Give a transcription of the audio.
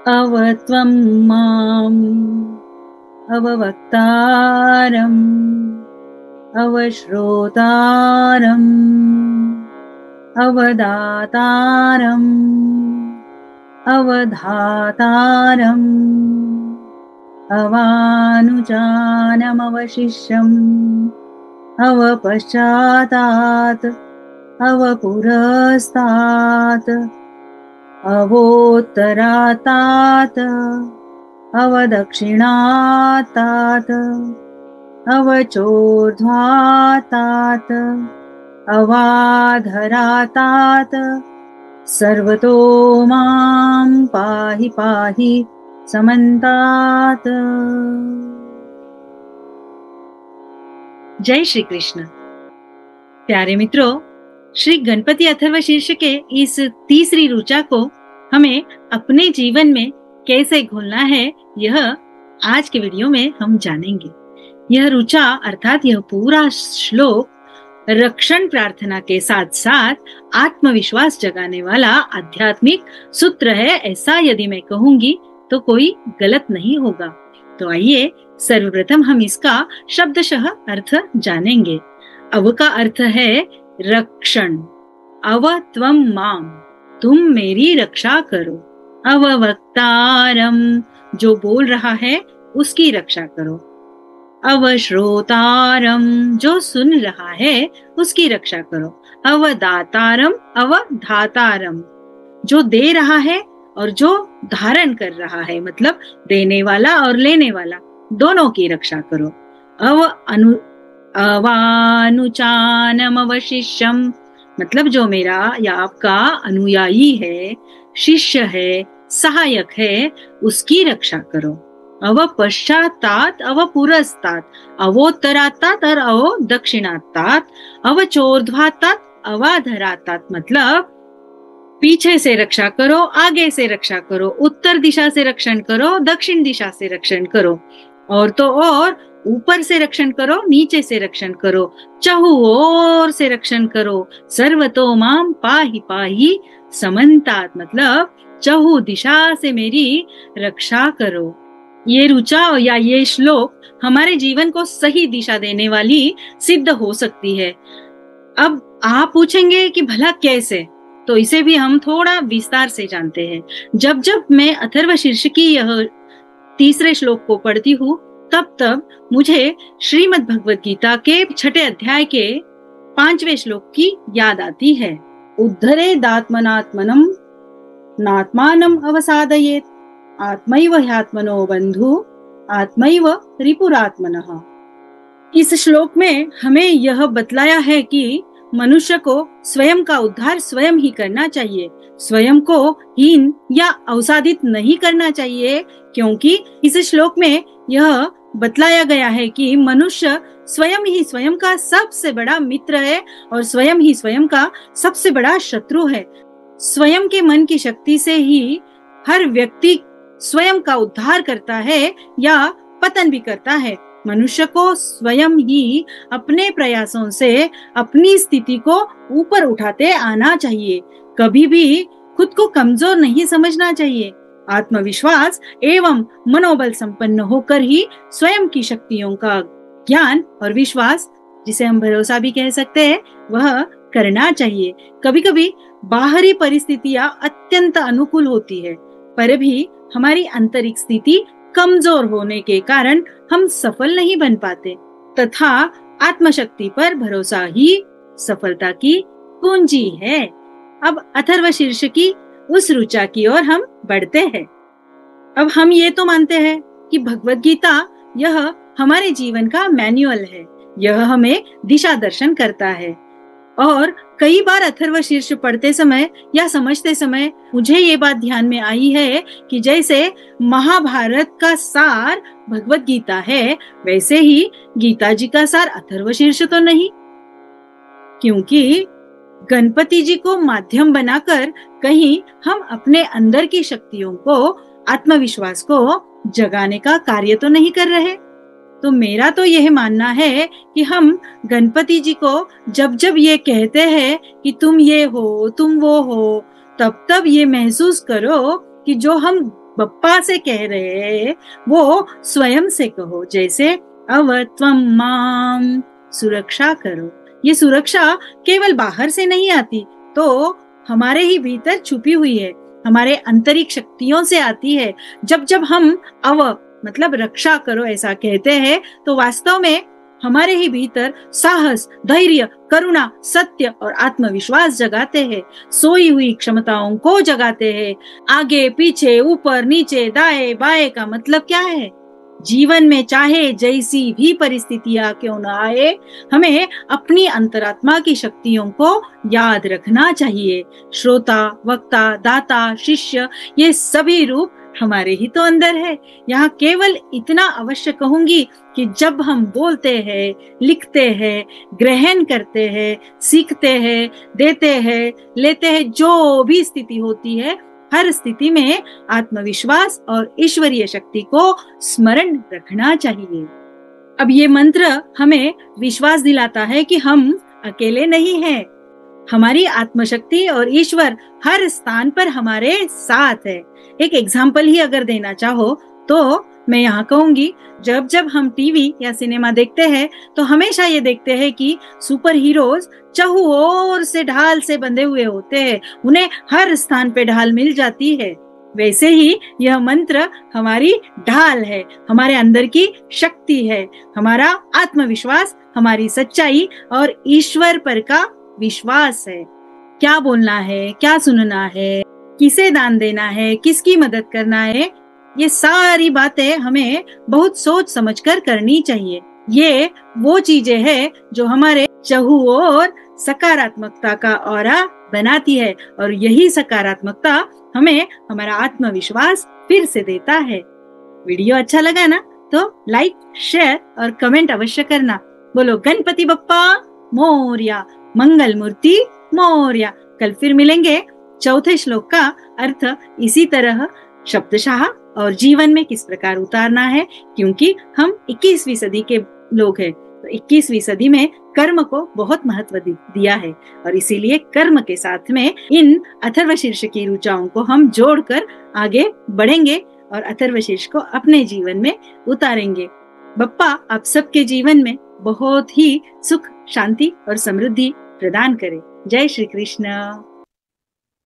अवत्वं माम् अववक्तारम् अवश्रोतारम् अवदातारम् अवधातारम् अवानुजानमवशिष्यम् अवपश्चातात् अवपुरस्तात् अवोत्तरातात् अवदक्षिणातात् अवचोर्ध्वातात् अवाधरातात् सर्वतो मां पाहि पाहि समन्तात्। जय श्री कृष्ण। प्यारे मित्रों, श्री गणपति अथर्वशीर्ष के इस तीसरी ऋचा को हमें अपने जीवन में कैसे घोलना है, यह आज के वीडियो में हम जानेंगे। यह ऋचा अर्थात यह पूरा श्लोक रक्षण प्रार्थना के साथ साथ आत्मविश्वास जगाने वाला आध्यात्मिक सूत्र है, ऐसा यदि मैं कहूंगी तो कोई गलत नहीं होगा। तो आइए सर्वप्रथम हम इसका शब्दशः अर्थ जानेंगे। अव का अर्थ है रक्षण। अव त्वं माम, तुम मेरी रक्षा करो। अववक्तारम, जो बोल रहा है उसकी रक्षा करो। अवश्रोतारम, जो सुन रहा है उसकी रक्षा करो। अवदातारम, अवधातारम, जो दे रहा है और जो धारण कर रहा है, मतलब देने वाला और लेने वाला दोनों की रक्षा करो। अवानुचानम अवशिष्यम, मतलब जो मेरा या आपका अनुयायी है, शिष्य है, सहायक है, उसकी रक्षा करो। अवपश्चातात् अवपुरस्तात् अवोत्तरातात् और अवदक्षिणातात् अवचोर्ध्वातात् अवाधरातात्, मतलब पीछे से रक्षा करो, आगे से रक्षा करो, उत्तर दिशा से रक्षण करो, दक्षिण दिशा से रक्षण करो, और तो और ऊपर से रक्षण करो, नीचे से रक्षण करो, चहुओर से रक्षण करो। सर्वतो माम पाहि पाहि समन्तात्, मतलब चहु दिशा से मेरी रक्षा करो। ये ऋचा या ये श्लोक हमारे जीवन को सही दिशा देने वाली सिद्ध हो सकती है। अब आप पूछेंगे कि भला कैसे, तो इसे भी हम थोड़ा विस्तार से जानते हैं। जब जब मैं अथर्वशीर्ष की यह तीसरे श्लोक को पढ़ती हूँ, तब तब मुझे श्रीमद् भगवद गीता के 6 अध्याय के 5वें श्लोक की याद आती है। उद्धरेदात्मनात्मनम् नात्मानम् अवसादयेत् आत्मैव ह्यात्मनो बंधु आत्मैव रिपुरात्मनः। इस श्लोक में हमें यह बतलाया है कि मनुष्य को स्वयं का उद्धार स्वयं ही करना चाहिए, स्वयं को हीन या अवसादित नहीं करना चाहिए, क्योंकि इस श्लोक में यह बतलाया गया है कि मनुष्य स्वयं ही स्वयं का सबसे बड़ा मित्र है और स्वयं ही स्वयं का सबसे बड़ा शत्रु है। स्वयं के मन की शक्ति से ही हर व्यक्ति स्वयं का उद्धार करता है या पतन भी करता है। मनुष्य को स्वयं ही अपने प्रयासों से अपनी स्थिति को ऊपर उठाते आना चाहिए। कभी भी खुद को कमजोर नहीं समझना चाहिए। आत्मविश्वास एवं मनोबल संपन्न होकर ही स्वयं की शक्तियों का ज्ञान और विश्वास, जिसे हम भरोसा भी कह सकते हैं, वह करना चाहिए। कभी कभी बाहरी परिस्थितियां अत्यंत अनुकूल होती है, पर भी हमारी आंतरिक स्थिति कमजोर होने के कारण हम सफल नहीं बन पाते, तथा आत्मशक्ति पर भरोसा ही सफलता की कुंजी है। अब अथर्वशीर्ष की उस ऋचा की ओर हम बढ़ते हैं। अब हम ये तो मानते हैं कि भगवद गीता यह हमारे जीवन का मैनुअल है, यह हमें दिशा दर्शन करता है। और कई बार अथर्वशीर्ष पढ़ते समय या समझते समय मुझे ये बात ध्यान में आई है कि जैसे महाभारत का सार भगवद गीता है, वैसे ही गीता जी का सार अथर्वशीर्ष तो नहीं, क्योंकि गणपति जी को माध्यम बनाकर कहीं हम अपने अंदर की शक्तियों को, आत्मविश्वास को जगाने का कार्य तो नहीं कर रहे। तो मेरा तो यह मानना है कि हम गणपति जी को जब जब ये कहते हैं कि तुम ये हो, तुम वो हो, तब तब ये महसूस करो कि जो हम बप्पा से कह रहे हैं वो स्वयं से कहो। जैसे अव त्वं माम, सुरक्षा करो। ये सुरक्षा केवल बाहर से नहीं आती, तो हमारे ही भीतर छुपी हुई है, हमारे आंतरिक शक्तियों से आती है। जब जब हम अव मतलब रक्षा करो ऐसा कहते हैं, तो वास्तव में हमारे ही भीतर साहस, धैर्य, करुणा, सत्य और आत्मविश्वास जगाते हैं। सोई हुई क्षमताओं को जगाते हैं। आगे पीछे, ऊपर नीचे, दाएं बाएं का मतलब क्या है? जीवन में चाहे जैसी भी परिस्थितियां क्यों न आए, हमें अपनी अंतरात्मा की शक्तियों को याद रखना चाहिए। श्रोता, वक्ता, दाता, शिष्य, ये सभी रूप हमारे ही तो अंदर है। यहाँ केवल इतना अवश्य कहूंगी कि जब हम बोलते हैं, लिखते हैं, ग्रहण करते हैं, सीखते हैं, देते हैं, लेते हैं, जो भी स्थिति होती है, हर स्थिति में आत्मविश्वास और ईश्वरीय शक्ति को स्मरण रखना चाहिए। अब ये मंत्र हमें विश्वास दिलाता है कि हम अकेले नहीं हैं। हमारी आत्मशक्ति और ईश्वर हर स्थान पर हमारे साथ है। एक एग्जाम्पल ही अगर देना चाहो तो मैं यहाँ कहूंगी, जब जब हम टीवी या सिनेमा देखते हैं तो हमेशा ये देखते हैं कि सुपर हीरोज चहु ओर से ढाल से बंधे हुए होते हैं, उन्हें हर स्थान पे ढाल मिल जाती है। वैसे ही यह मंत्र हमारी ढाल है, हमारे अंदर की शक्ति है, हमारा आत्मविश्वास, हमारी सच्चाई और ईश्वर पर का विश्वास है। क्या बोलना है, क्या सुनना है, किसे दान देना है, किसकी मदद करना है, ये सारी बातें हमें बहुत सोच समझकर करनी चाहिए। ये वो चीजें हैं जो हमारे चहुओर सकारात्मकता का ऑरा बनाती है, और यही सकारात्मकता हमें हमारा आत्मविश्वास फिर से देता है। वीडियो अच्छा लगा ना तो लाइक, शेयर और कमेंट अवश्य करना। बोलो गणपति बप्पा मोरया, मंगल मूर्ति मोरया। कल फिर मिलेंगे। चौथे श्लोक का अर्थ इसी तरह शब्दशः और जीवन में किस प्रकार उतारना है, क्योंकि हम 21वीं सदी के लोग हैं, तो 21वीं सदी में कर्म को बहुत महत्व दिया है, और इसीलिए कर्म के साथ में इन अथर्वशीर्ष की ऋचाओं को हम जोड़कर आगे बढ़ेंगे और अथर्वशीर्ष को अपने जीवन में उतारेंगे। बप्पा आप सबके जीवन में बहुत ही सुख, शांति और समृद्धि प्रदान करे। जय श्री कृष्ण।